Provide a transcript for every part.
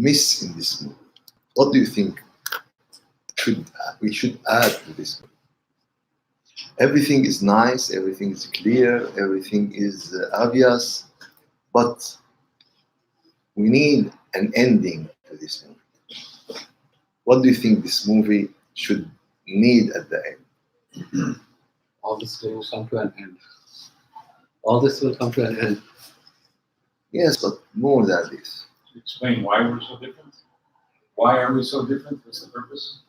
miss in this movie? What do you think we should add to this movie? Everything is nice, everything is clear, everything is obvious, but we need an ending to this movie. What do you think this movie should need at the end? All this will come to an end. All this will come to an end. Yes, but more than this. Explain why we're so different. Why are we so different? What's the purpose?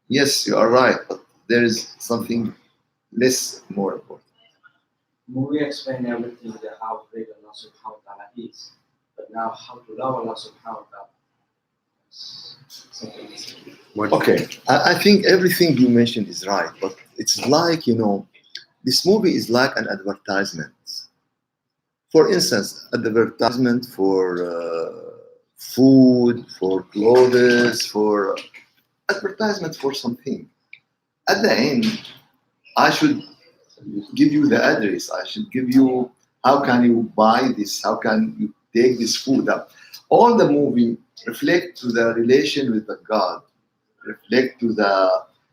Yes, you are right, but there is something less more important. Movie explain everything that how great Allah subhanahu wa ta'ala is. But now how to love Allah subhanahu wa ta'ala. Something missing. Okay, I think everything you mentioned is right, but it's like, this movie is like an advertisement. For instance, advertisement for food, for clothes, for advertisement for something. At the end, I should give you the address. I should give you how can you buy this, how can you take this food up. All the movie reflect to the relation with the God, reflect to the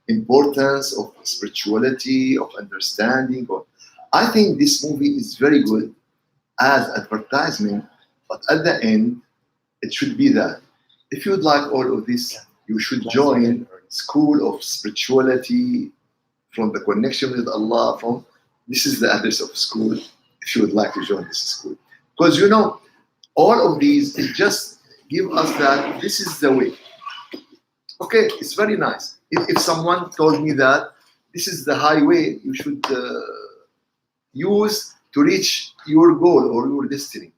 importance of spirituality, of understanding. I think this movie is very good as advertisement, but at the end, it should be that. If you would like all of this, you should join School of Spirituality from the connection with Allah. This is the address of school if you would like to join this school. Because all of these just give us that this is the way. Okay, it's very nice. If someone told me that this is the highway you should use to reach your goal or your destiny.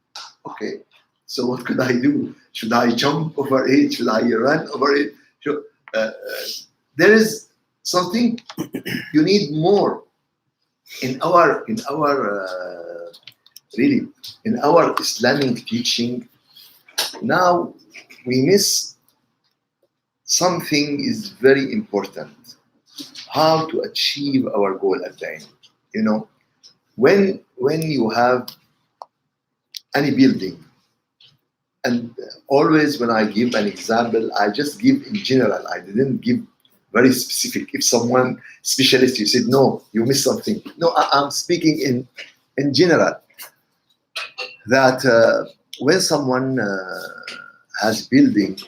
Okay, so what could I do? Should I jump over it? Should I run over it? There is something you need more in our really in our Islamic teaching. Now we miss something is very important. How to achieve our goal at the end. When you have any building, and always when I give an example, I just give in general. I didn't give very specific. If someone specialist, you said no, you missed something. No, I'm speaking in general. That when someone has building,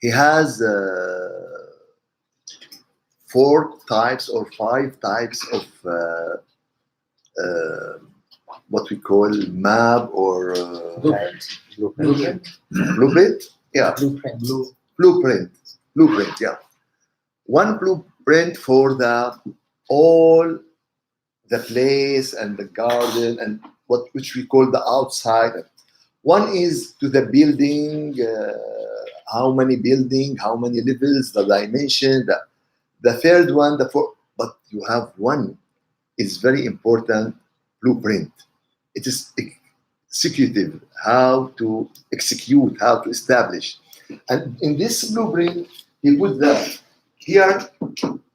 he has 4 types or 5 types of what we call map or blueprint. Yeah, blueprint. Yeah, one blueprint for all the place and the garden and which we call the outside. One is to the building, how many building, how many levels, the dimension. The third one, the fourth. But you have one is very important blueprint. It is executive, how to execute, how to establish. And in this blueprint, he put that here,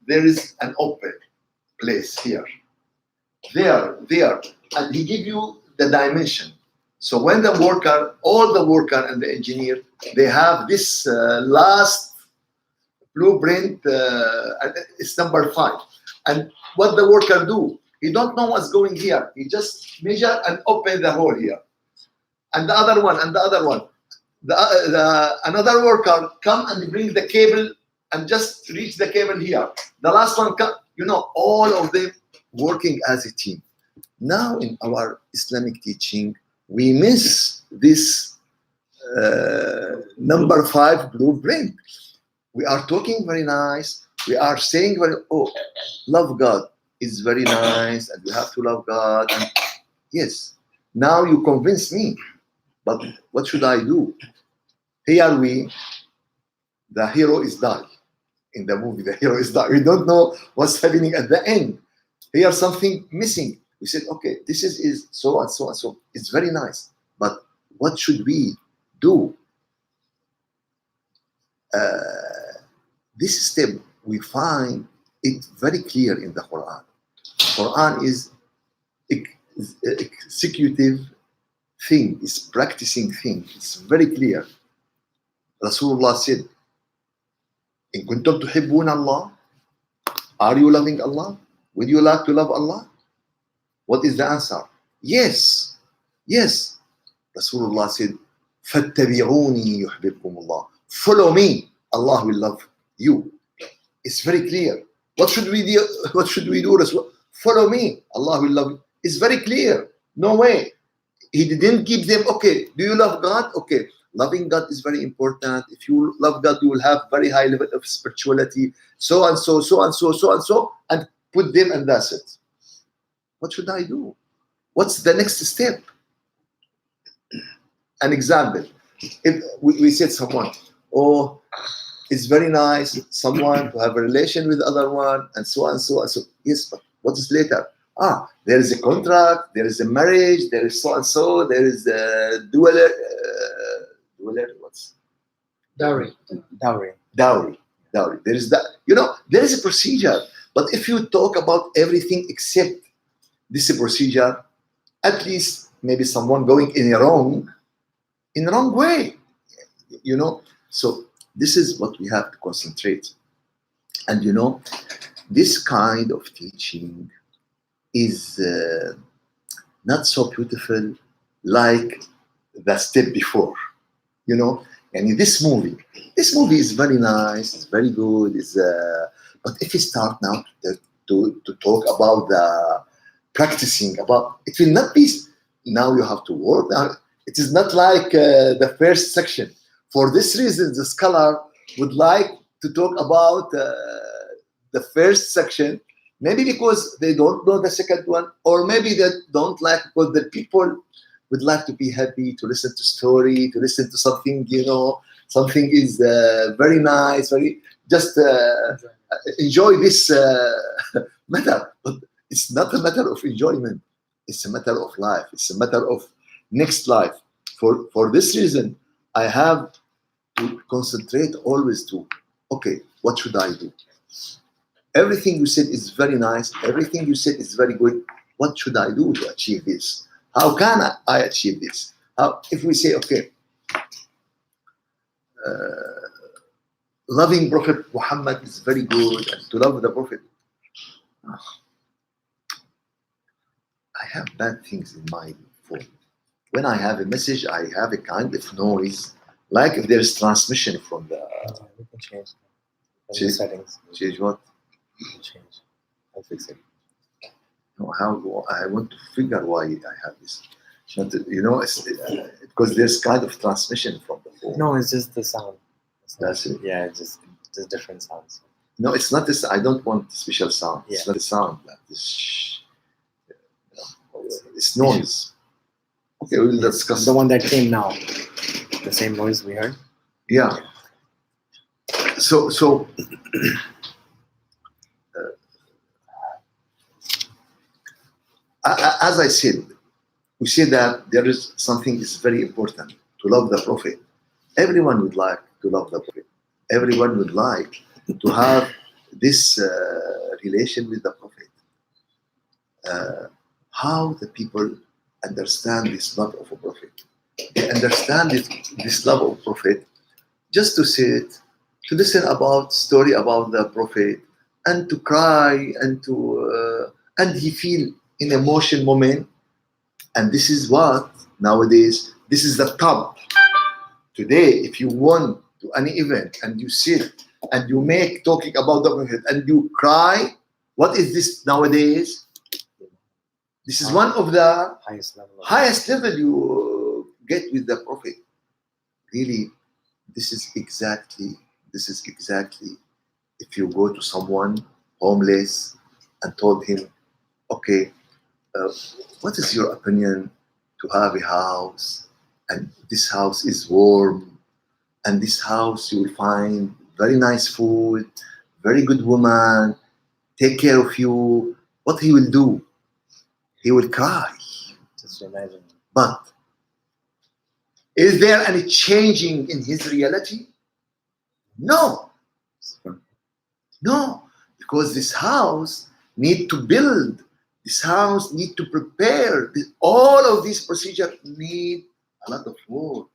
there is an open place here. There, and he give you the dimension. So when all the worker and the engineer, they have this last blueprint, it's number 5. And what the worker do, he don't know what's going here. He just measure and open the hole here. And the other one, and the other one. Another worker come and bring the cable and just reach the cable here. The last one come, all of them working as a team. Now in our Islamic teaching, we miss this number 5 blueprint. We are talking very nice. We are saying love God is very nice, and we have to love God. And yes, now you convince me, but what should I do? Here the hero is died. In the movie, the hero is died. We don't know what's happening at the end. Here something missing. We said, okay, this is so and so and so. It's very nice, but what should we do? This step, we find it very clear in the Quran. Quran is executive thing, this practicing thing, it's very clear. Rasulullah said, إن كنتم تحبون الله, are you loving Allah? Would you like to love Allah? What is the answer? Yes. Yes. Rasulullah said, فَاتَّبِعُونِي يُحْبِبْكُمُ اللَّهُ. Follow me, Allah will love you. It's very clear. What should we do? What should we do, Rasul? Follow me, Allah will love you. It's very clear. No way. He didn't give them, okay, do you love God? Okay, loving God is very important. If you love God, you will have very high level of spirituality, so and so, so and so, so and so, and put them and that's it. What should I do? What's the next step? An example. If we said someone, oh, it's very nice, someone to have a relation with other one, and so and so and so. Yes, but what is later? There is a contract, there is a marriage, there is so and so, there is a dual, what's Dowry. Dowry. dowry. There is that. There is a procedure. But if you talk about everything except this procedure, at least maybe someone going in the wrong way. So this is what we have to concentrate. And this kind of teaching is not so beautiful like the step before. And this movie is very nice, it's very good. But if you start now to talk about the practicing, about it will not be. Now you have to work. Now it is not like the first section. For this reason, the scholar would like to talk about the first section, maybe because they don't know the second one, or maybe they don't like because the people would like to be happy to listen to story, to listen to something, something is very nice, very just enjoy this matter. But it's not a matter of enjoyment. It's a matter of life. It's a matter of next life. For this reason, I have to concentrate always to, okay, what should I do? Everything you said is very nice. Everything you said is very good. What should I do to achieve this? How can I achieve this? If we say, okay, loving Prophet Muhammad is very good, and to love the Prophet, I have bad things in my phone. When I have a message, I have a kind of noise, like if there is transmission from the. We can change Change- the settings. Change what? We can change. I'll fix it. How I want to figure why I have this. It's, because there's kind of transmission from the phone. No, it's just the sound. It's not- That's it. Yeah, it's just different sounds. No, it's not this. I don't want special sound. It's Yeah. not a sound. Like this, it's noise. Okay, we'll discuss. The one that came now, the same noise we heard. Yeah. So as I said, we say that there is something is very important to love the Prophet. Everyone would like to love the Prophet. Everyone would like to have this relation with the Prophet. How the people understand this love of a Prophet? They understand this love of Prophet just to sit, to listen about story about the Prophet, and to cry, and to and he feel in emotion moment. And this is what nowadays, this is the top. Today, if you want to any event and you sit and you make talking about the Prophet and you cry, what is this nowadays? This is one of the Highest level. highest level you get with the Prophet. Really, this is exactly, if you go to someone homeless and told him, okay, what is your opinion to have a house, and this house is warm, and this house you will find very nice food, very good woman, take care of you. What he will do? He will cry. Just imagine. But is there any changing in his reality? No, because this house need to build This house need to prepare. All of these procedures need a lot of work.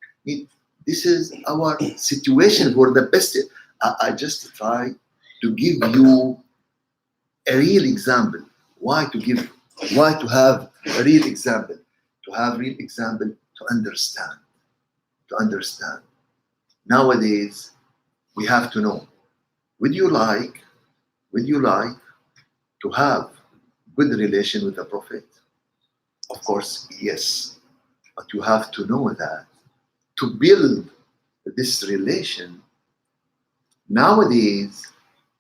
This is our situation for the best. I just try to give you a real example. Why to have a real example? To have real example to understand. To understand. Nowadays, we have to know. Would you like to have good relation with the Prophet? Of course, yes. But you have to know that to build this relation, nowadays,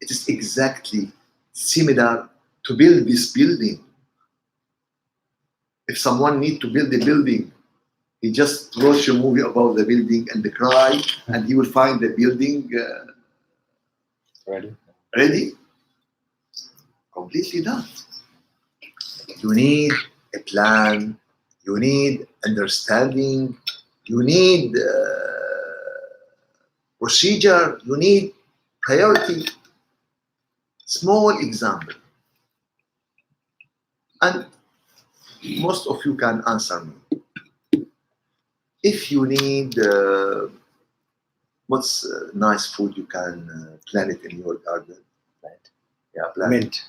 it is exactly similar to build this building. If someone needs to build a building, he just watch a movie about the building and cry, and he will find the building Ready? ready, completely done. You need a plan, you need understanding, you need procedure, you need priority. Small example. And most of you can answer me. If you need what's nice food you can plant it in your garden? Right. Yeah, plant Mint.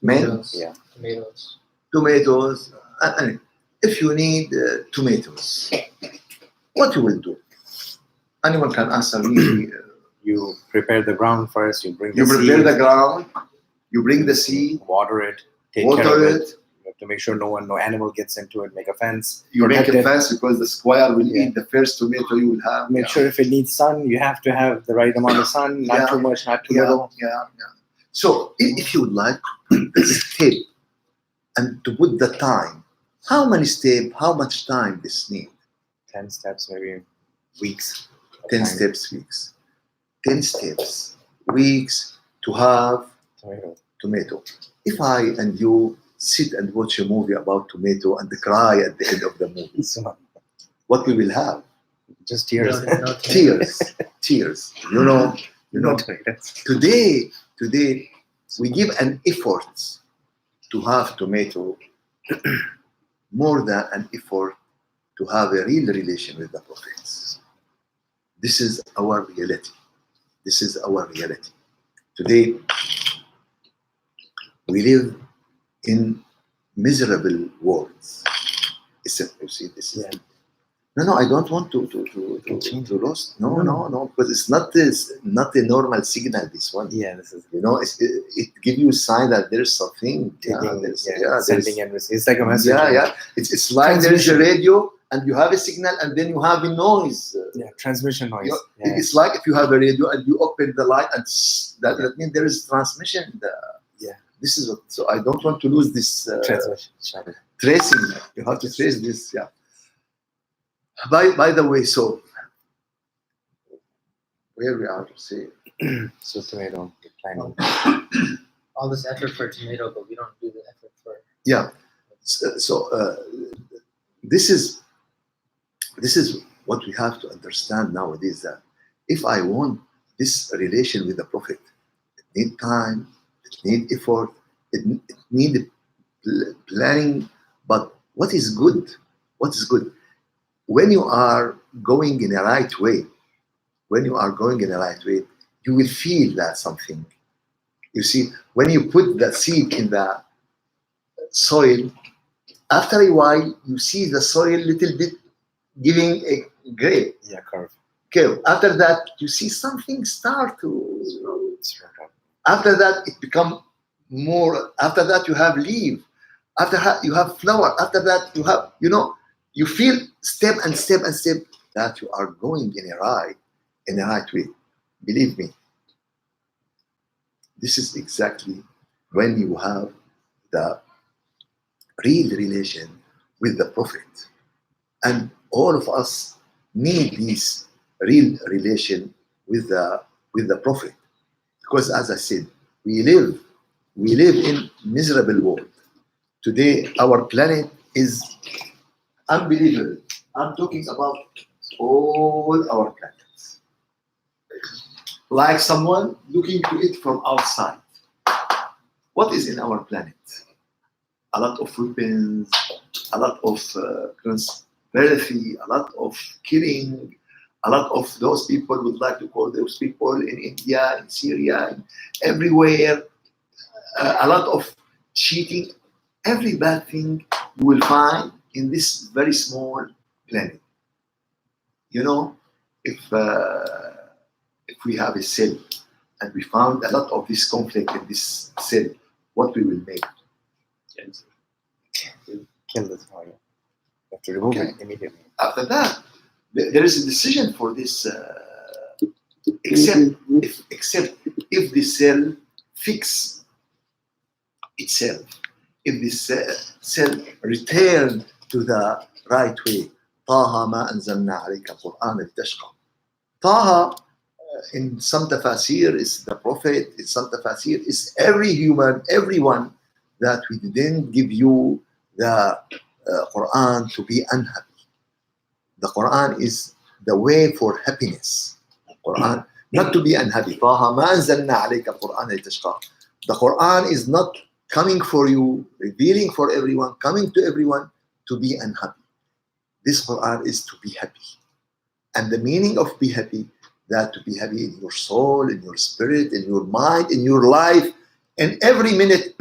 mint, Yeah. Tomatoes. tomatoes. And if you need tomatoes, what you will do? Anyone can answer me. You prepare the ground first. You bring the You prepare seed, the ground, you bring the seed, water it, take care water of it. it, You have to make sure no animal gets into it. Make a fence. you make protect a it. fence because the squirrel will Yeah. eat the first tomato you will have. Make sure if it needs sun, you have to have the right amount of sun. Not Yeah. too much, not too Yeah, little. yeah. So if you would like to put the step and to put the time, how many steps, how much time this need? 10 steps, maybe weeks. of 10 time. steps weeks. 10 steps weeks to have Tomato. tomato. If I and you sit and watch a movie about tomato and cry at the end of the movie, So, what we will have? just tears. Tears. Tears. You know, No tomatoes. today we give an effort to have tomato more than an effort to have a real relation with the prophets. This is our reality. This is our reality. Today we live in miserable worlds. You see, this is Yeah. no. I don't want to lose. No, because it's not a normal signal. This one. Yeah, this is You know, it gives you a sign that there's something. taking, there's sending and receiving. It's like a message. yeah. It's like there's a radio and you have a signal and then you have a noise. Yeah, transmission noise. You know, It's like if you have a radio and you open the light and that means there is transmission. Yeah. This is what. So I don't want to lose this Transmission. tracing. You have to trace this. Yeah. By the way, so where we are to say. So tomato, planning. all this effort for tomato, but we don't do the effort for. Yeah. So this is what we have to understand nowadays, that if I want this relation with the Prophet, it need time, it need effort, it need planning. But what is good? What is good? When you are going in the right way, you will feel that something. You see, when you put the seed in the soil, after a while, you see the soil little bit giving a grape. Yeah, curve. Okay. After that, you see something start to. It's right up. After that, it become more. After that, you have leaf. After that, you have flower. After that, you have. You feel step that you are going in the right way. Believe me. This is exactly when you have the real relation with the Prophet. And all of us need this real relation with the Prophet. Because as I said, we live in miserable world. Today, our planet is unbelievable. I'm talking about all our planets. Like someone looking to it from outside. What is in our planet? a lot of weapons, a lot of conspiracy, a lot of killing, a lot of those people would like to call those people in India, in Syria, in everywhere, a lot of cheating. Every bad thing you will find in this very small planet. You know, if we have a cell and we found a lot of this conflict in this cell, what we will make? Kill this fire. You have to remove Okay. it immediately. After that, there is a decision for this, except if the cell fix itself, if the cell return to the right way. طه ما أنزلنا عليك القرآن لتشقى. طه in some tafasir is the prophet, in some tafasir is every human, everyone, that we didn't give you the Quran to be unhappy. The Quran is the way for happiness. Quran, not to be unhappy. طه ما أنزلنا عليك القرآن لتشقى. The Quran is not coming for you, revealing for everyone, coming to everyone to be unhappy. This Quran is to be happy. And the meaning of be happy, that to be happy in your soul, in your spirit, in your mind, in your life, and every minute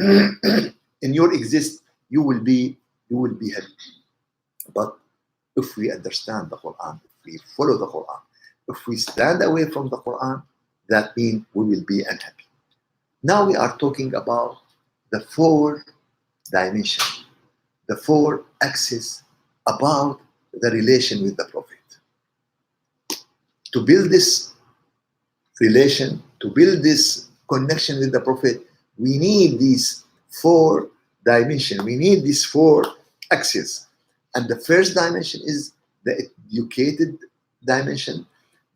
in your exist, you will be happy. But if we understand the Quran, if we follow the Quran, if we stand away from the Quran, that means we will be unhappy. Now we are talking about the 4 dimensions, the 4 axes about the relation with the Prophet. To build this relation, to build this connection with the Prophet, we need these 4 dimensions. We need these 4 axes. And the first dimension is the educated dimension.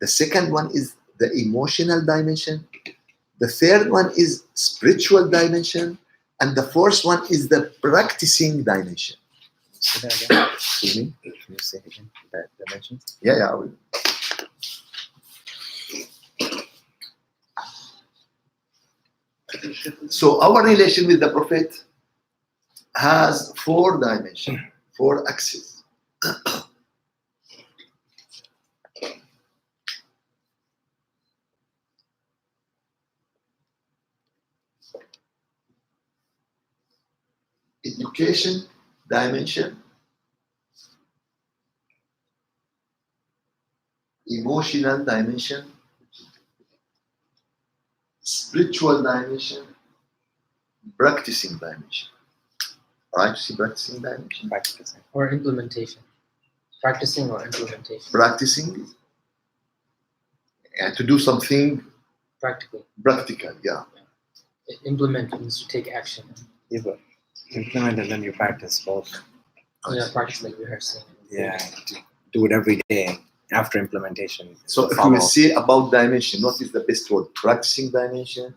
The second one is the emotional dimension. The third one is spiritual dimension. And the fourth one is the practicing dimension. Say that again. Excuse me? Can you say it again? That dimensions? Yeah, I will. So our relation with the Prophet has 4 dimensions, 4 axes. Education dimension, emotional dimension, spiritual dimension, practicing dimension. Right? See practicing dimension? Practicing. Or implementation. Practicing or implementation. Practicing and to do something Practically. practical, yeah. Implement means to take action. Yeah, but implement and then you practice both. Yeah, practice like rehearsing. Yeah, to do it every day after implementation. So if Follow. we say about dimension, what is the best word? Practicing dimension,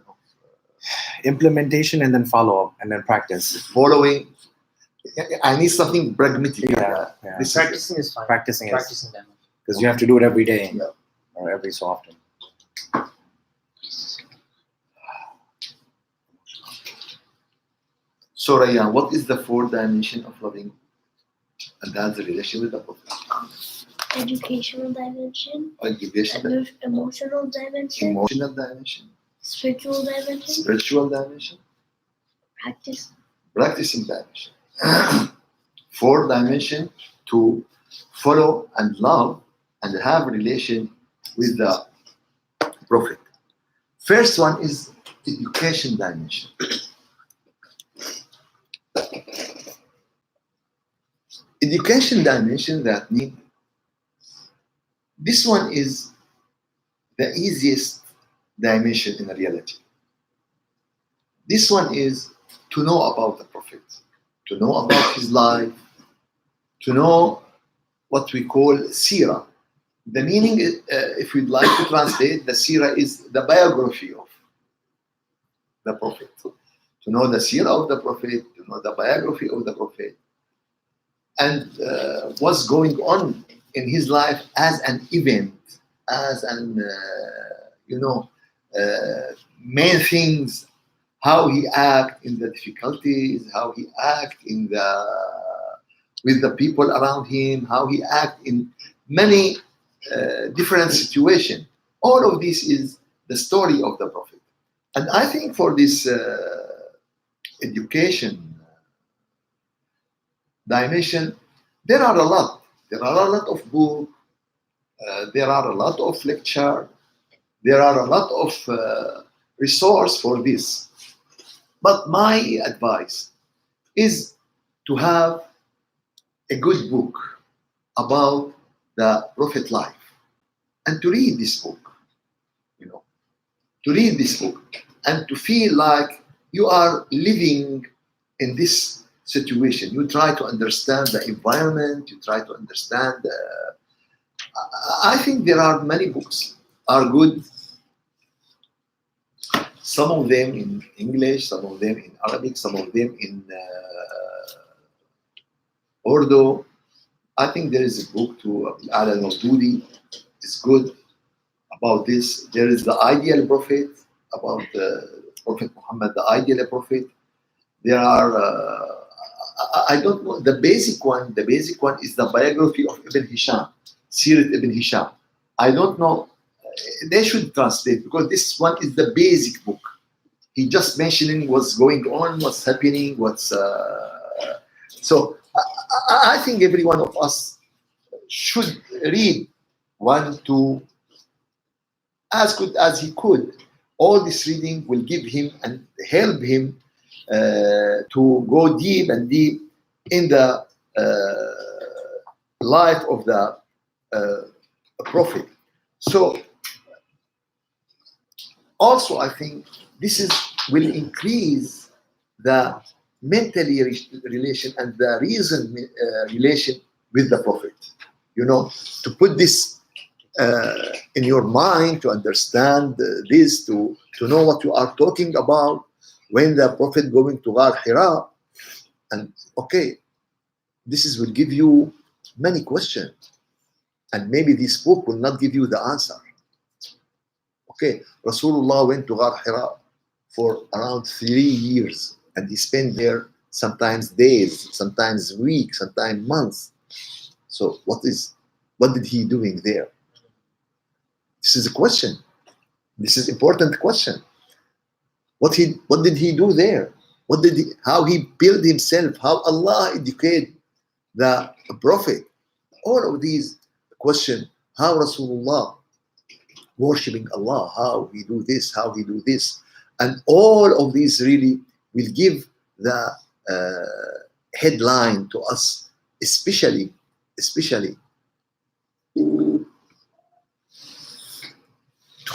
Implementation and then follow up and then practice. following. I need something pragmatic. Yeah, yeah. This is Practicing is fine. Practicing is Practicing that much. because you have to do it every day Yeah. or every so often. So Rayyan, what is the 4 dimension of loving? And that's the relation with the Prophet. Educational dimension, Education, emotional dimension, emotional dimension, spiritual dimension, spiritual dimension, practice, practicing dimension. 4 dimension to follow and love and have a relation with the Prophet. First one is education dimension. Education dimension, that means this one is the easiest dimension in reality. This one is to know about the Prophet, to know about his life, to know what we call seerah. The meaning, if we'd like to translate, the seerah is the biography of the Prophet. To know the seerah of the Prophet, to know the biography of the Prophet, and what's going on in his life as an event, as an, main things, how he act in the difficulties, how he act in the with the people around him, how he act in many different situations. All of this is the story of the Prophet. And I think for this education dimension, there are a lot. There are a lot of books. There are a lot of lecture. There are a lot of resource for this. But my advice is to have a good book about the Prophet life and to read this book, to read this book and to feel like you are living in this situation. You try to understand the environment, you try to understand. I think there are many books are good. Some of them in English, some of them in Arabic, some of them in Urdu. I think there is a book to Alan Maududi. It's good about this. There is the Ideal Prophet, about the Prophet Muhammad, the Ideal Prophet. There are, I don't know, the basic one is the biography of Ibn Hisham, Sirat Ibn Hisham. I don't know, they should translate because this one is the basic book. He just mentioning what's going on, what's happening, so I think every one of us should read one, two, as good as he could. All this reading will give him and help him to go deep and deep in the life of the Prophet. So also I think this will increase the mentally relation and the reason relation with the Prophet. To put this in your mind, to understand this, to know what you are talking about when the Prophet going to Ghar Hira, and okay, this will give you many questions, and maybe this book will not give you the answer. Okay, Rasulullah went to Ghar Hira for around 3 years, and he spent there sometimes days, sometimes weeks, sometimes months. So what did he doing there? This is a question. This is important question. What did he do there? How he built himself? How Allah educated the Prophet? All of these questions. How Rasulullah worshiping Allah? How he do this? How he do this? And all of these really will give the headline to us, especially to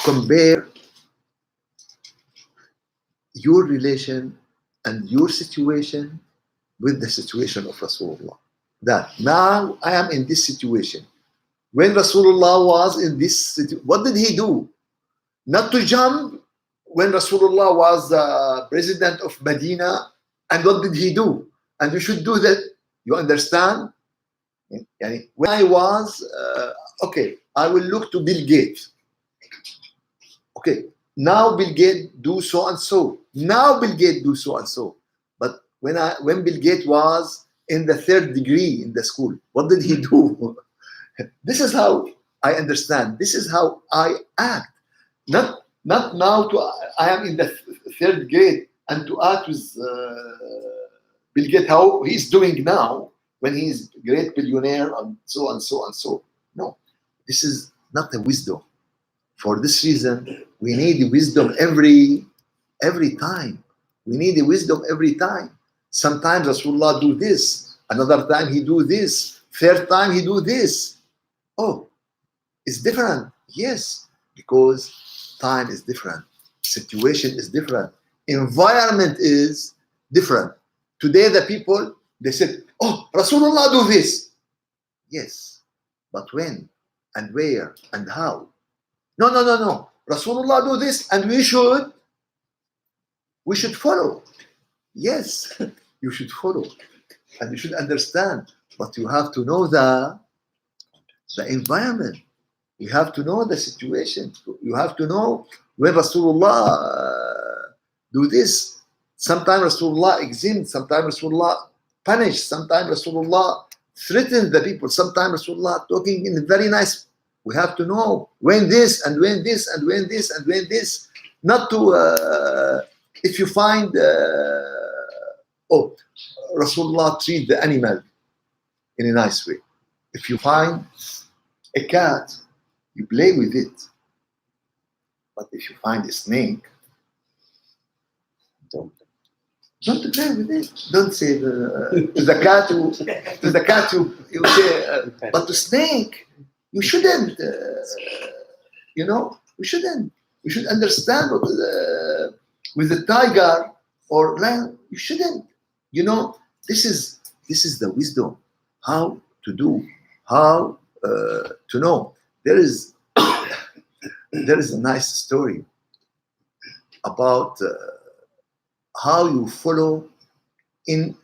compare your relation and your situation with the situation of Rasulullah. That now I am in this situation. When Rasulullah was in this situation, what did he do? Not to jump when Rasulullah was the president of Medina, and what did he do? And you should do that. You understand? When I was, okay, I will look to Bill Gates. Okay, now Bill Gates do so and so. Now Bill Gates do so and so. But when Bill Gates was in the 3rd degree in the school, what did he do? This is how I understand. This is how I act. Not now I am in the 3rd grade and to act with Bill Gates how he's doing now when he's a great billionaire and so and so and so. No, this is not a wisdom. For this reason, we need wisdom every time. We need wisdom every time. Sometimes Rasulullah do this, another time he do this, 3rd time he do this. Oh, it's different. Yes, because time is different, situation is different, environment is different. Today the people, they said, oh, Rasulullah do this. Yes, but when and where and how? No. Rasulullah do this and we should follow. Yes, you should follow and you should understand, but you have to know the environment. You have to know the situation. You have to know when Rasulullah do this Sometimes Rasulullah exempt, sometimes Rasulullah punish, sometimes Rasulullah threaten the people, sometimes Rasulullah talking in a very nice. We have to know when this and when this and when this and when this. Not to, if you find, Rasulullah treat the animal in a nice way. If you find a cat, you play with it. But if you find a snake, don't play with it. Don't say to the cat you say, but to snake, you shouldn't. You shouldn't. You should understand what with the tiger or lion. You shouldn't. This is the wisdom. How to do. How to know. There is a nice story about how you follow in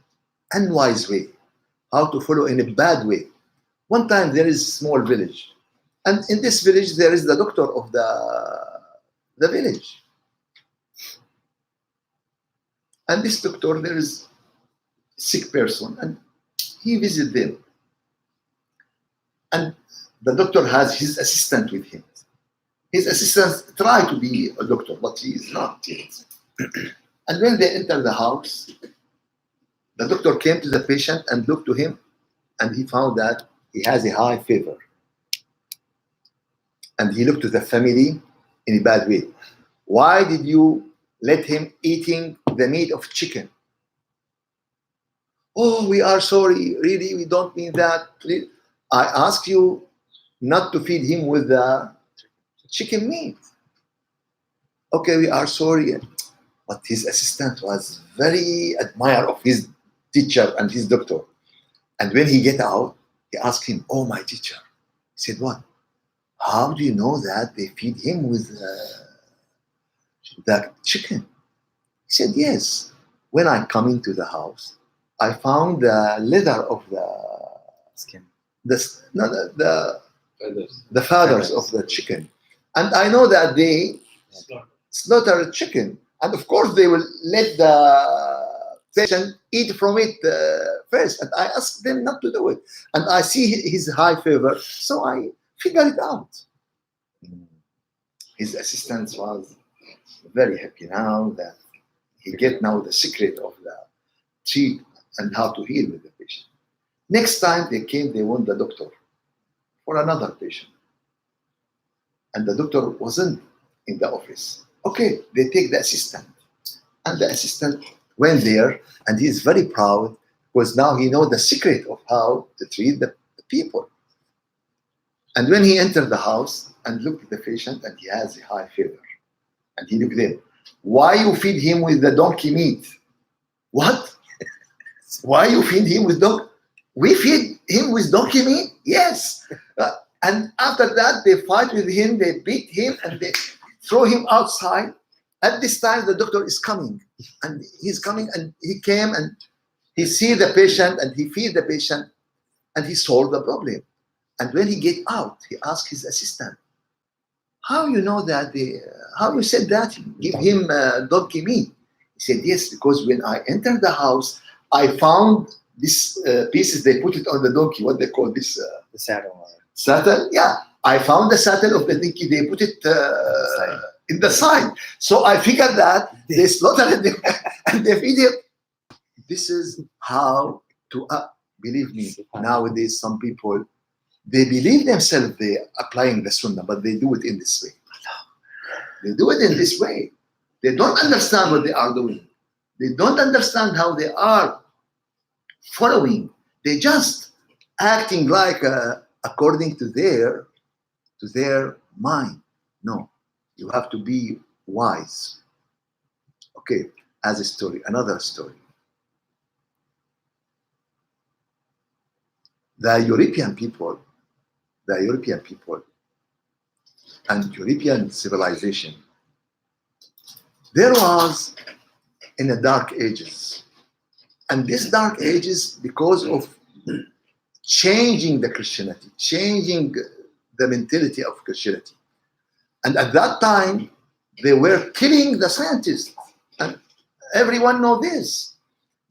unwise way, how to follow in a bad way. One time there is a small village, and in this village there is the doctor of the village. And this doctor, there is a sick person, and he visits them. And the doctor has his assistant with him. His assistant try to be a doctor, but he is not yet. And when they enter the house, the doctor came to the patient and looked to him, and he found that he has a high fever. And he looked to the family in a bad way. Why did you let him eating the meat of chicken? Oh, we are sorry. Really, we don't mean that. I ask you not to feed him with the chicken meat. Okay, we are sorry. But his assistant was very admirer of his teacher and his doctor. And when he get out, he asked him, "Oh, my teacher." He said, "What? How do you know that they feed him with the chicken?" He said, "Yes. When I come into the house, I found the leather of the Skin. Feathers. the feathers of the chicken, and I know that they slaughter chicken, and of course they will let the patient eat from it first. And I asked them not to do it, and I see his high fever, so I figured it out." His assistant was very happy now that he get now the secret of the treat and how to heal with the patient. Next time they want the doctor for another patient, and the doctor wasn't in the office. Okay, they take the assistant, and the assistant went there, and he's very proud because now he knows the secret of how to treat the people. And when he entered the house and looked at the patient, and he has a high fever, and he looked there, "Why you feed him with the donkey meat?" "What? Why you feed him with donkey? We feed him with donkey meat?" "Yes." And after that, they fight with him, they beat him, and they throw him outside. At this time, the doctor is coming, and he's coming, and he came, and he see the patient, and he feed the patient, and he solved the problem. And when he get out, he asked his assistant, "How you know that? How you said that? Give him donkey meat?" He said, "Yes, because when I entered the house, I found these pieces. They put it on the donkey. What they call this? The saddle. Saddle. Yeah, I found the saddle of the donkey. They put it in the side. So I figured that they slaughtered him and they feed him." This is how to believe me. Nowadays, some people, they believe themselves they applying the sunnah, but they do it in this way. They do it in this way. They don't understand what they are doing. They don't understand how they are following. They just acting like according to their mind. No, you have to be wise. Okay, as a story, another story. The European people and European civilization, there was in the dark ages. And these dark ages, because of changing the Christianity, changing the mentality of Christianity. And at that time, they were killing the scientists. And everyone know this.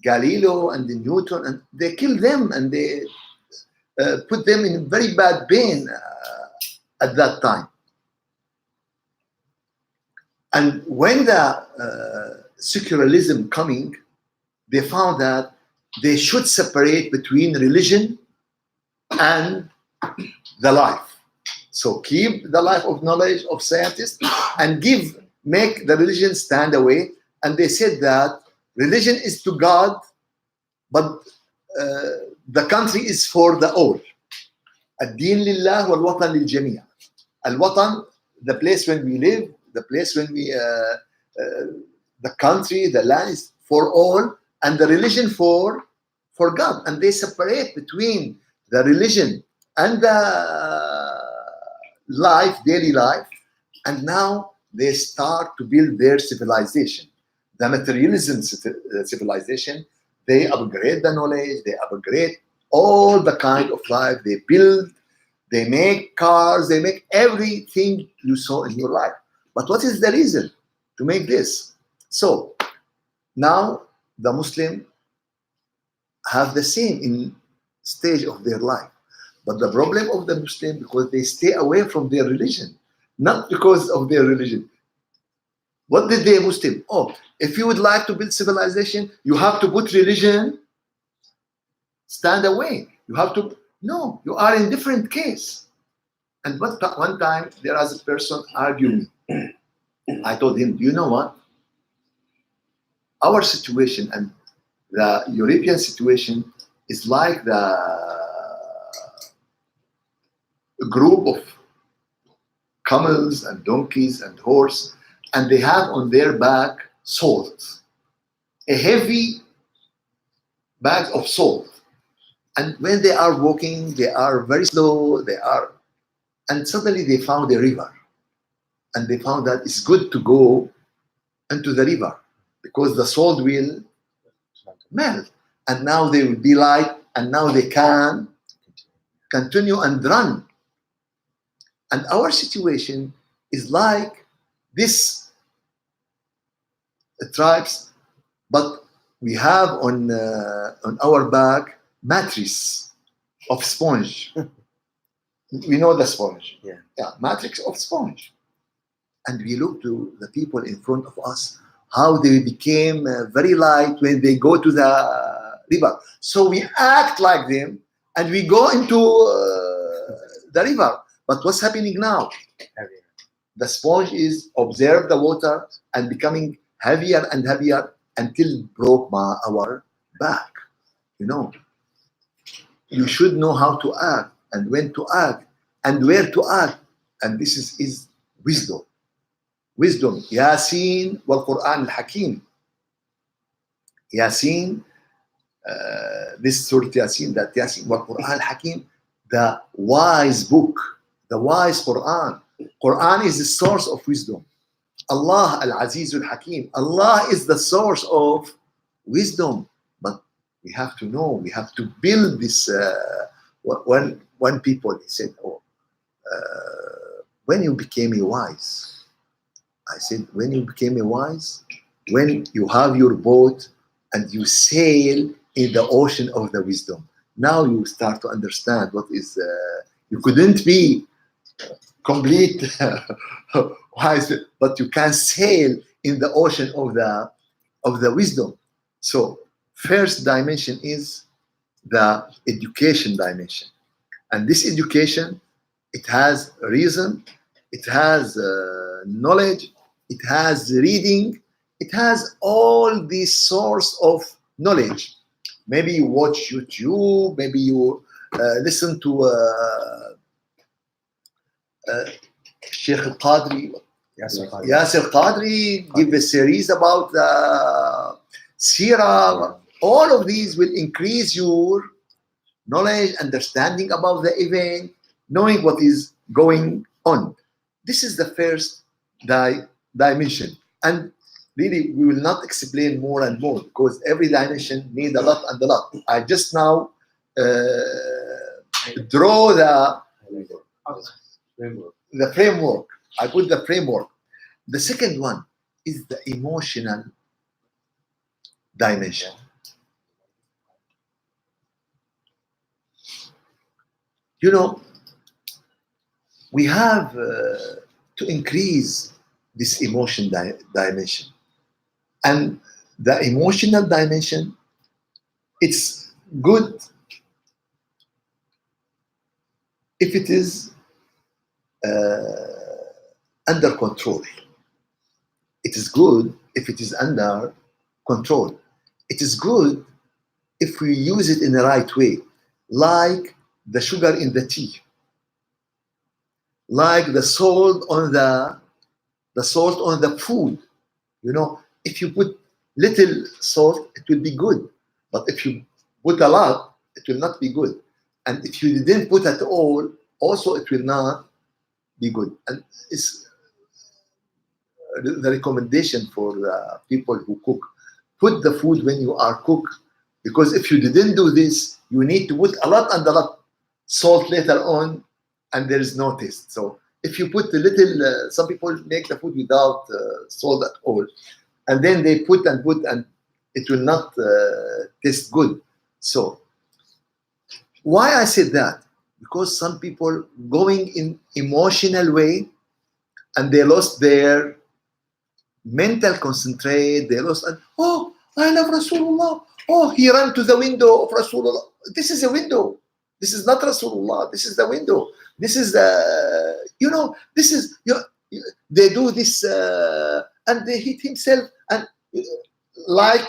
Galileo and Newton, and they killed them and they put them in very bad pain at that time. And when the secularism coming, they found that they should separate between religion and the life. So keep the life of knowledge of scientists and make the religion stand away. And they said that religion is to God, but the country is for the all. الدين لله والوطن للجميع. الوطن, the place when we live, the place when we, the country, the land is for all, and the religion for God. And they separate between the religion and the life, daily life, and now they start to build their civilization. The materialism civilization, they upgrade the knowledge, they upgrade all the kind of life, they build, they make cars, they make everything you saw in your life. But what is the reason to make this? So now the Muslim have the same in stage of their life. But the problem of the Muslim, because they stay away from their religion, not because of their religion. What did they Muslim? Oh, if you would like to build civilization, you have to put religion, stand away. You have to, no, you are in different case. And one time there was a person arguing me. I told him, do you know what? Our situation and the European situation is like the group of camels and donkeys and horse, and they have on their back salt, a heavy bag of salt. And when they are walking, they are very slow, and suddenly they found a river. And they found that it's good to go into the river because the salt will melt. And now they will be light, and now they can continue and run. And our situation is like this tribes, but we have on our back matrix of sponge. We know the sponge. Yeah, matrix of sponge. And we look to the people in front of us, how they became very light when they go to the river. So we act like them and we go into the river. But what's happening now? The sponge is observe the water and becoming heavier and heavier until it broke our back. You know, you should know how to act and when to act and where to act. And this is wisdom. Wisdom. Yasin wal Quran al Hakim. Yasin, this Surah Yasin, that Yasin wal Quran al Hakim, the wise book, the wise Quran. Quran is the source of wisdom. Allah al-Aziz al-Hakim. Allah is the source of wisdom. But we have to know, we have to build this. When people said, when you became a wise, I said, when you became a wise, when you have your boat and you sail in the ocean of the wisdom. Now you start to understand what is, you couldn't be complete wise, but you can sail in the ocean of the wisdom. So first dimension is the education dimension. And this education, it has reason, it has knowledge, it has reading, it has all these source of knowledge. Maybe you watch YouTube, maybe you listen to Sheikh Al-Qadri, Yasir Qadri, give a series about the Sirah. All of these will increase your knowledge, understanding about the event, knowing what is going on. This is the first dimension. And really, we will not explain more and more because every dimension needs a lot and a lot. I just now draw the framework. I put the framework. The second one is the emotional dimension. You know, we have to increase this emotion dimension. And the emotional dimension, it's good if it is under control. It is good if it is under control. It is good if we use it in the right way, like the sugar in the tea, like the salt on the food. You know, if you put little salt, it will be good, but if you put a lot, it will not be good. And if you didn't put at all, also it will not be good. And it's the recommendation for people who cook: put the food when you are cook, because if you didn't do this, you need to put a lot and a lot salt later on, and there is no taste. So if you put a little, some people make the food without salt at all, and then they put, and it will not taste good. So why I said that? Because some people going in emotional way, and they lost their mental concentrate. They lost, and oh, I love Rasulullah. Oh, he ran to the window of Rasulullah. This is a window. This is not Rasulullah. This is the window. This is the, you know, this is, you know, they do this and they hit himself, and like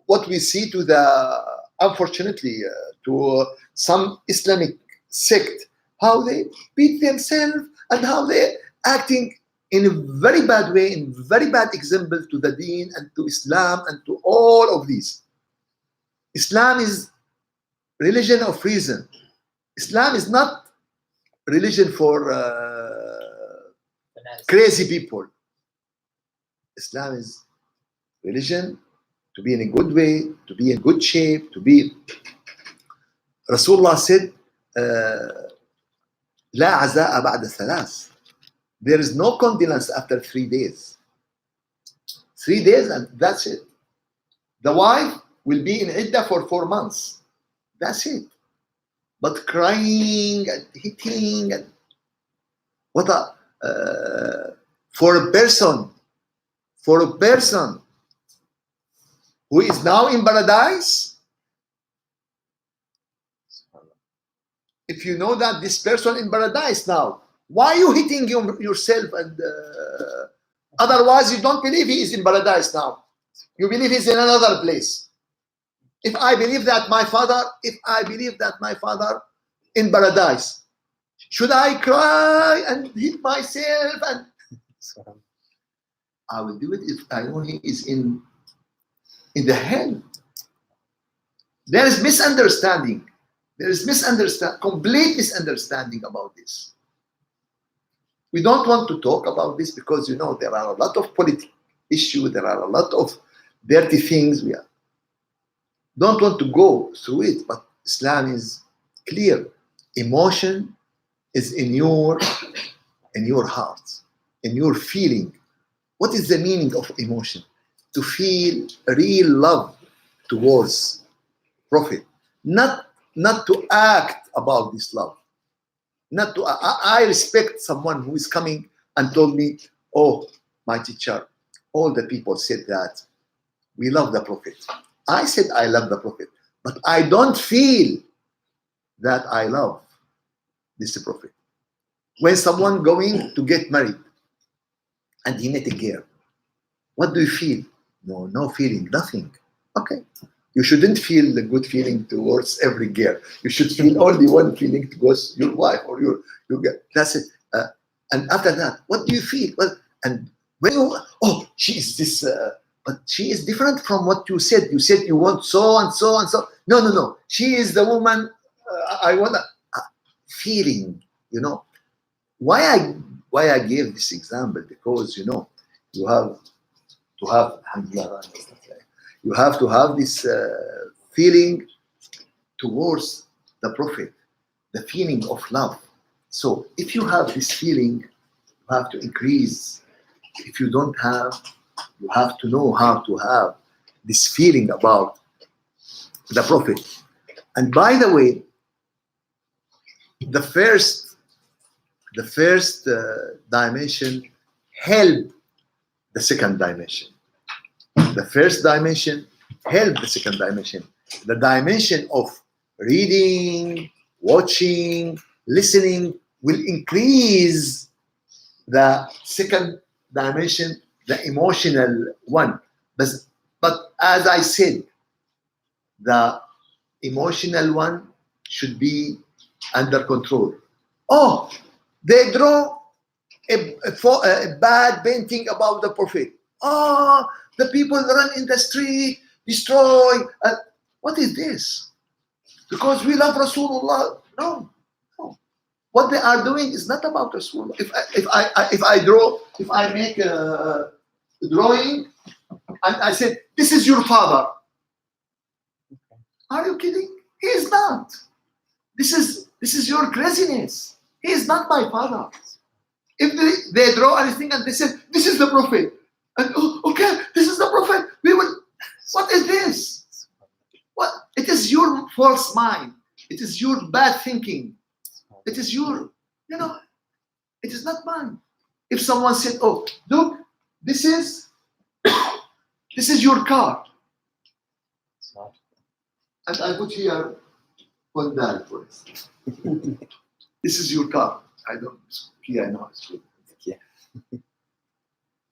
what we see to the, unfortunately, to some Islamic sect, how they beat themselves and how they acting in a very bad way, in very bad example to the deen and to Islam and to all of these. Islam is religion of reason. Islam is not religion for crazy people. Islam is religion to be in a good way, to be in good shape, to be. Rasulullah said, لا عزاء بعد ثلاث. There is no condolence after 3 days. 3 days and that's it. The wife will be in iddah for 4 months. That's it. But crying and hitting and what a for a person who is now in paradise, if you know that this person in paradise now, why are you hitting yourself? And otherwise you don't believe he is in paradise now. You believe he's in another place. If I believe that my father in paradise, should I cry and hit myself? And I will do it if I know he is in the hell. There is misunderstanding. There is complete misunderstanding about this. We don't want to talk about this because, you know, there are a lot of political issues, there are a lot of dirty things. We don't want to go through it, but Islam is clear. Emotion is in your heart, in your feeling. What is the meaning of emotion? To feel real love towards Prophet, not to act about this love. Not to, I respect someone who is coming and told me, oh, my teacher, all the people said that we love the Prophet. I said I love the Prophet, but I don't feel that I love this Prophet. When someone going to get married and he met a girl, what do you feel? No feeling, nothing. Okay. You shouldn't feel the good feeling towards every girl. You should feel only one feeling towards your wife or your girl. That's it. And after that, what do you feel? Well, and when you, oh, she is this, but she is different from what you said. You said you want so and so and so. No. She is the woman. I want a feeling. You know why I gave this example? Because, you know, you have to have. You have to have this feeling towards the Prophet, the feeling of love. So if you have this feeling, you have to increase. If you don't have, you have to know how to have this feeling about the Prophet. And by the way, the first dimension helped the second dimension. The first dimension helped the second dimension. The dimension of reading, watching, listening will increase the second dimension, the emotional one. But as I said, the emotional one should be under control. Oh, they draw a bad painting about the Prophet. Oh, the people run in the street, destroy. What is this? Because we love Rasulullah. No. What they are doing is not about Rasulullah. If I make a drawing and I said, this is your father. Are you kidding? He is not. This is your craziness. He is not my father. If they draw anything and they say, this is the Prophet. And okay, this is the Prophet. What is this? What? It is your false mind. It is your bad thinking. It is your, it is not mine. If someone said, oh, look, this is your car. And I put here Honda, for instance. This is your car. I don't, Kia, no, it's good. Yeah.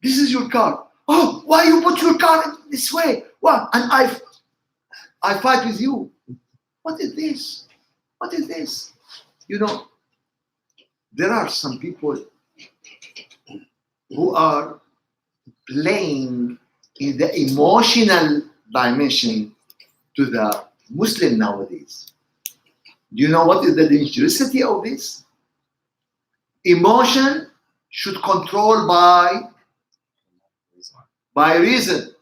This is your car. Oh, why you put your car in this way? What? And I fight with you. What is this? What is this? There are some people who are playing in the emotional dimension to the Muslim nowadays. Do you know what is the dangerousity of this? Emotion should control by reason.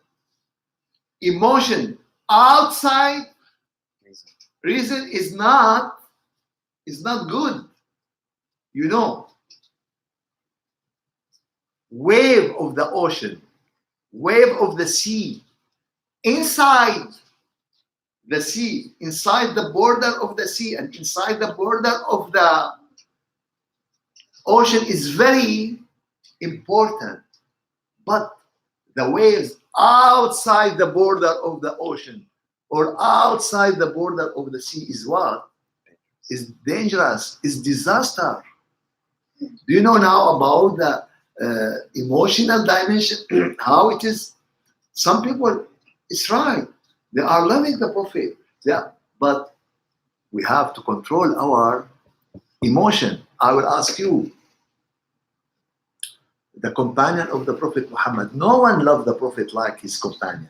Emotion outside reason is not good. Wave of the ocean, wave of the sea, inside the sea, inside the border of the sea and inside the border of the ocean is very important. But the waves outside the border of the ocean or outside the border of the sea is what? Is dangerous, is disaster. Do you know now about the emotional dimension, how it is? Some people, it's right. They are loving the Prophet. Yeah, but we have to control our emotion. I will ask you, the companion of the Prophet Muhammad, no one loved the Prophet like his companion.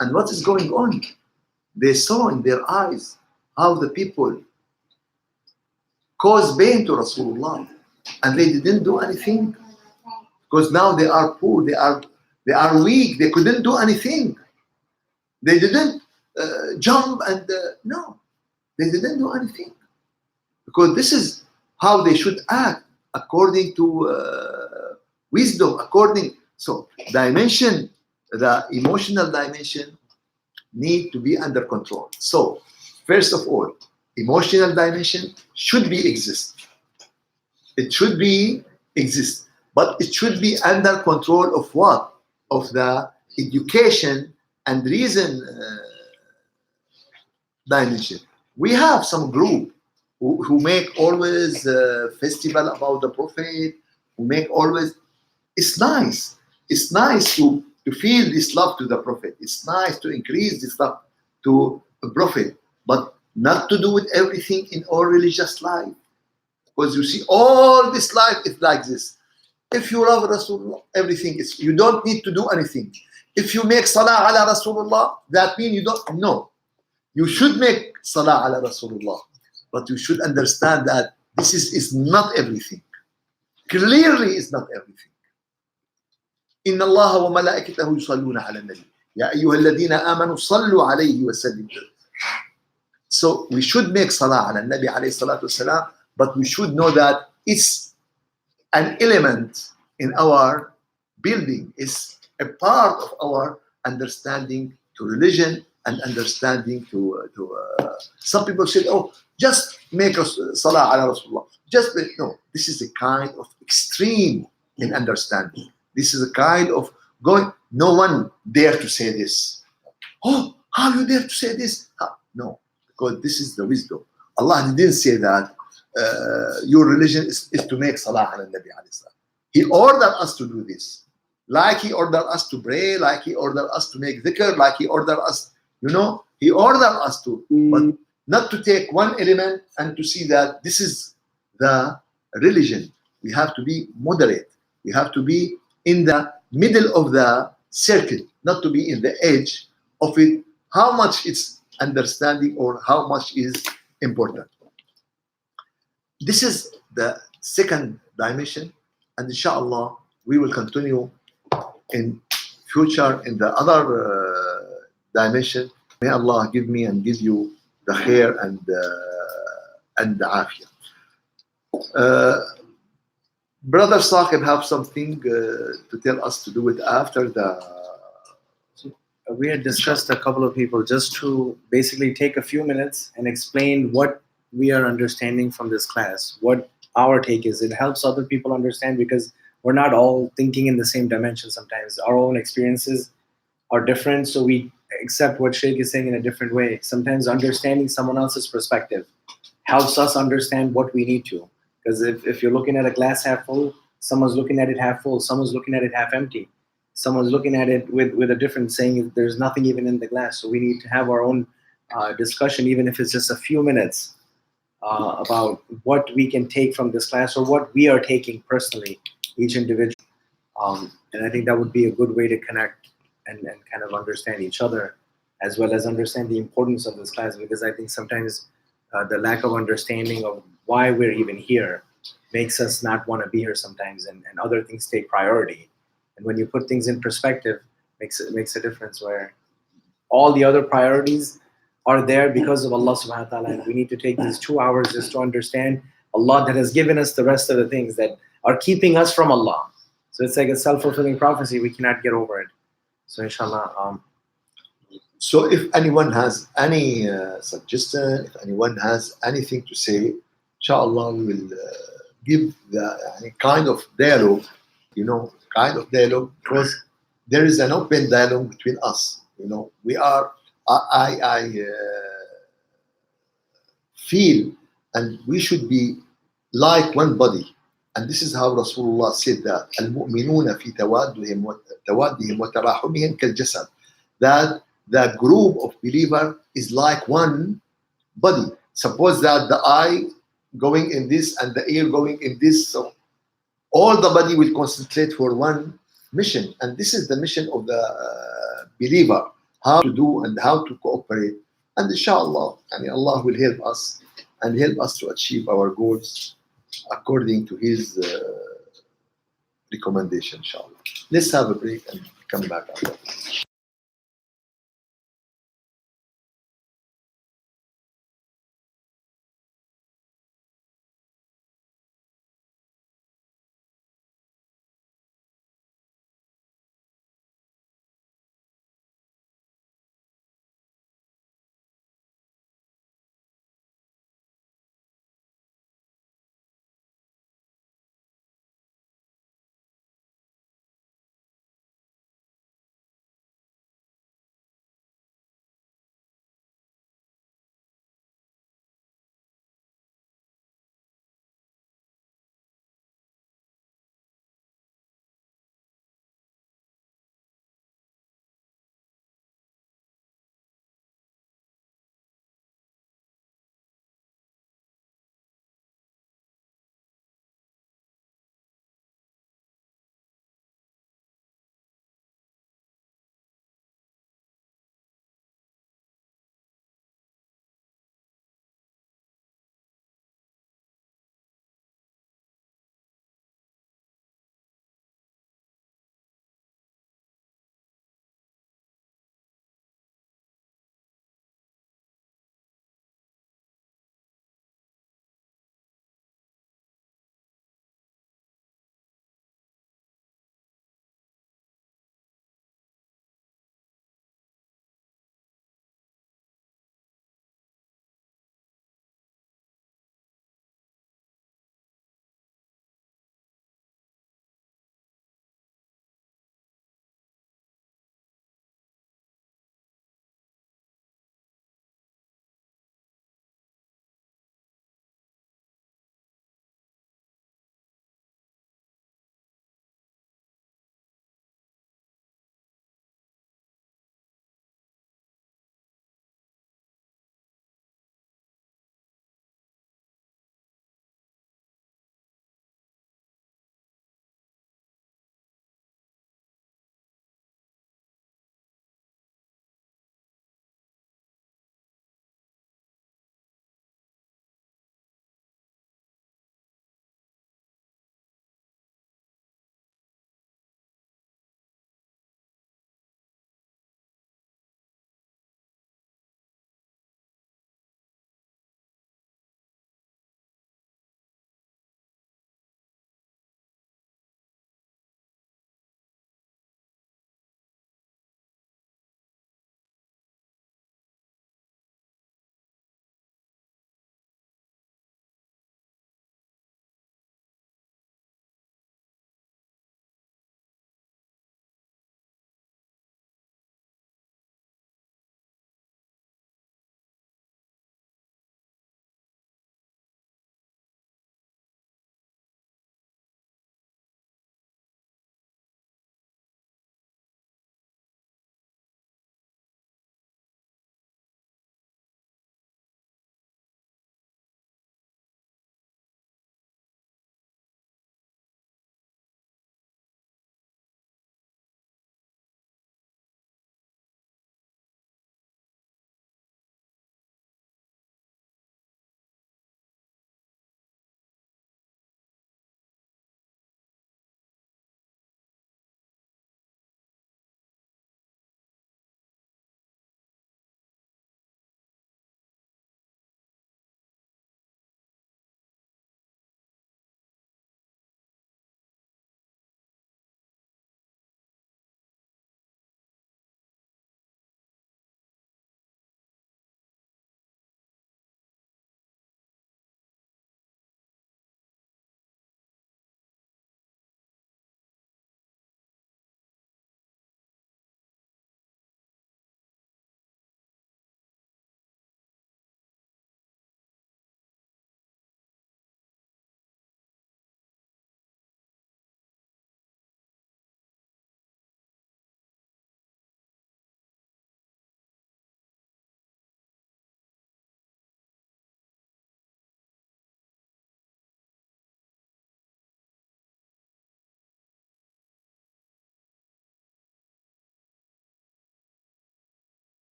And what is going on? They saw in their eyes how the people caused pain to Rasulullah, and they didn't do anything because now they are poor, they are weak, they couldn't do anything. They didn't jump and no, they didn't do anything because this is how they should act according to wisdom. So dimension, the emotional dimension need to be under control. So first of all, emotional dimension should be exist. It should be exist, but it should be under control of what? Of the education and reason dimension. We have some group who make always festival about the Prophet, who make always, it's nice. It's nice to feel this love to the Prophet. It's nice to increase this love to the Prophet, but not to do with everything in our religious life. Because you see, all this life is like this. If you love Rasulullah, everything is, you don't need to do anything. If you make salah ala Rasulullah, that means you don't, no. You should make salah ala Rasulullah, but you should understand that this is not everything. Clearly, it's not everything. إن الله وملائكته يصلون على النبي يا أيها الذين آمنوا صلوا عليه وسلموا. So we should make salah ala Nabi alayhi salatu wasalam, but we should know that it's an element in our building, it's a part of our understanding to religion and understanding to some people say, oh, just make us salah ala Rasulullah. Just no, this is a kind of extreme in understanding. This is a kind of going. No one dare to say this. Oh, how you dare to say this? No, because this is the wisdom. Allah didn't say that your religion is to make salah ala Nabi alayhi salam. He ordered us to do this. Like he ordered us to pray, like he ordered us to make dhikr, like he ordered us, he ordered us to, but not to take one element and to see that this is the religion. We have to be moderate. We have to be in the middle of the circuit, not to be in the edge of it, how much it's understanding or how much is important. This is the second dimension, and inshallah, we will continue in future in the other dimension. May Allah give me and give you the khair and the afiyah. Brother Saqib have something to tell us to do it after the. We had discussed a couple of people just to basically take a few minutes and explain what we are understanding from this class, what our take is. It helps other people understand because we're not all thinking in the same dimension sometimes. Our own experiences are different, so we accept what Sheikh is saying in a different way. Sometimes understanding someone else's perspective helps us understand what we need to. Because if you're looking at a glass half full, someone's looking at it half full, someone's looking at it half empty. Someone's looking at it with a different saying, there's nothing even in the glass. So we need to have our own discussion, even if it's just a few minutes, about what we can take from this class or what we are taking personally, each individual. And I think that would be a good way to connect and kind of understand each other, as well as understand the importance of this class, because I think sometimes the lack of understanding of why we're even here makes us not want to be here sometimes, and other things take priority. And when you put things in perspective, it makes a difference, where all the other priorities are there because of Allah subhanahu wa ta'ala. And we need to take these 2 hours just to understand Allah that has given us the rest of the things that are keeping us from Allah. So it's like a self-fulfilling prophecy. We cannot get over it. So inshallah. So if anyone has any suggestion, if anyone has anything to say, inshallah, we will give the kind of dialogue, because there is an open dialogue between us. We are, I feel, and we should be like one body. And this is how Rasulullah said that المؤمنون في توادهم وتراحمهم كالجسد, that the group of believer is like one body. Suppose that the eye going in this and the ear going in this, so all the body will concentrate for one mission. And this is the mission of the believer, how to do and how to cooperate. And inshallah, Allah will help us and help us to achieve our goals according to His recommendation, inshallah. Let's have a break and come back after.